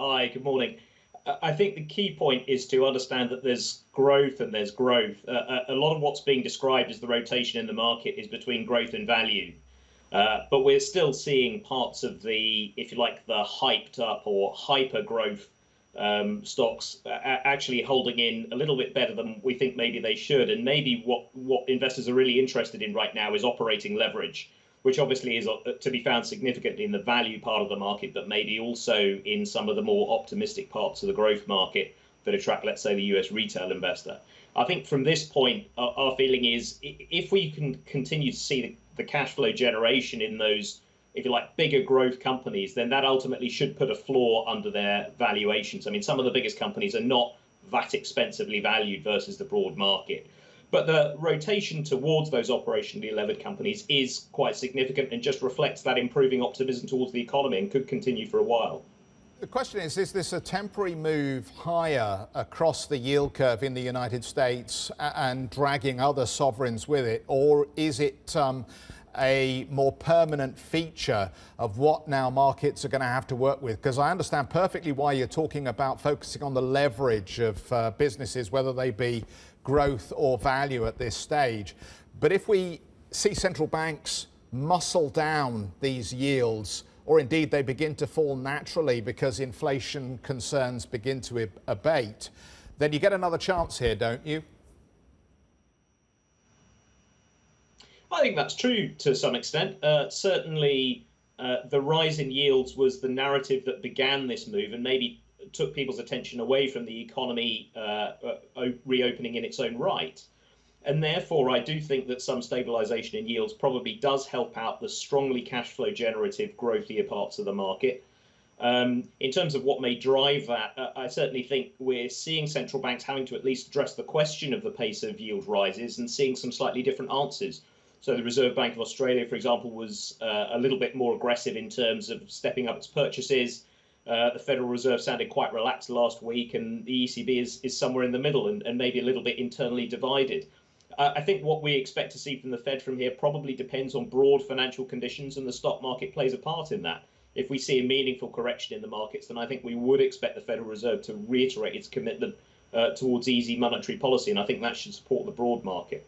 Hi, good morning. I think the key point is to understand that there's growth and there's growth. A lot of what's being described as the rotation in the market is between growth and value. But we're still seeing parts of the, if you like, the hyped up or hyper growth stocks actually holding in a little bit better than we think maybe they should. And maybe what investors are really interested in right now is operating leverage, which obviously is to be found significantly in the value part of the market, but maybe also in some of the more optimistic parts of the growth market that attract, let's say, the US retail investor. I think from this point, our feeling is if we can continue to see the cash flow generation in those, if you like, bigger growth companies, then that ultimately should put a floor under their valuations. I mean, some of the biggest companies are not that expensively valued versus the broad market. But the rotation towards those operationally levered companies is quite significant and just reflects that improving optimism towards the economy and could continue for a while. The question is this a temporary move higher across the yield curve in the United States and dragging other sovereigns with it, or is it a more permanent feature of what now markets are going to have to work with? Because I understand perfectly why you're talking about focusing on the leverage of businesses, whether they be growth or value at this stage. But if we see central banks muscle down these yields, or indeed they begin to fall naturally because inflation concerns begin to abate, then you get another chance here, don't you? I think that's true to some extent. Certainly, the rise in yields was the narrative that began this move and maybe took people's attention away from the economy reopening in its own right. And therefore, I do think that some stabilization in yields probably does help out the strongly cash flow generative, growthier parts of the market. In terms of what may drive that, I certainly think we're seeing central banks having to at least address the question of the pace of yield rises and seeing some slightly different answers. So the Reserve Bank of Australia, for example, was a little bit more aggressive in terms of stepping up its purchases. The Federal Reserve sounded quite relaxed last week, and the ECB is somewhere in the middle and maybe a little bit internally divided. I think what we expect to see from the Fed from here probably depends on broad financial conditions, and the stock market plays a part in that. If we see a meaningful correction in the markets, then I think we would expect the Federal Reserve to reiterate its commitment towards easy monetary policy, and I think that should support the broad market.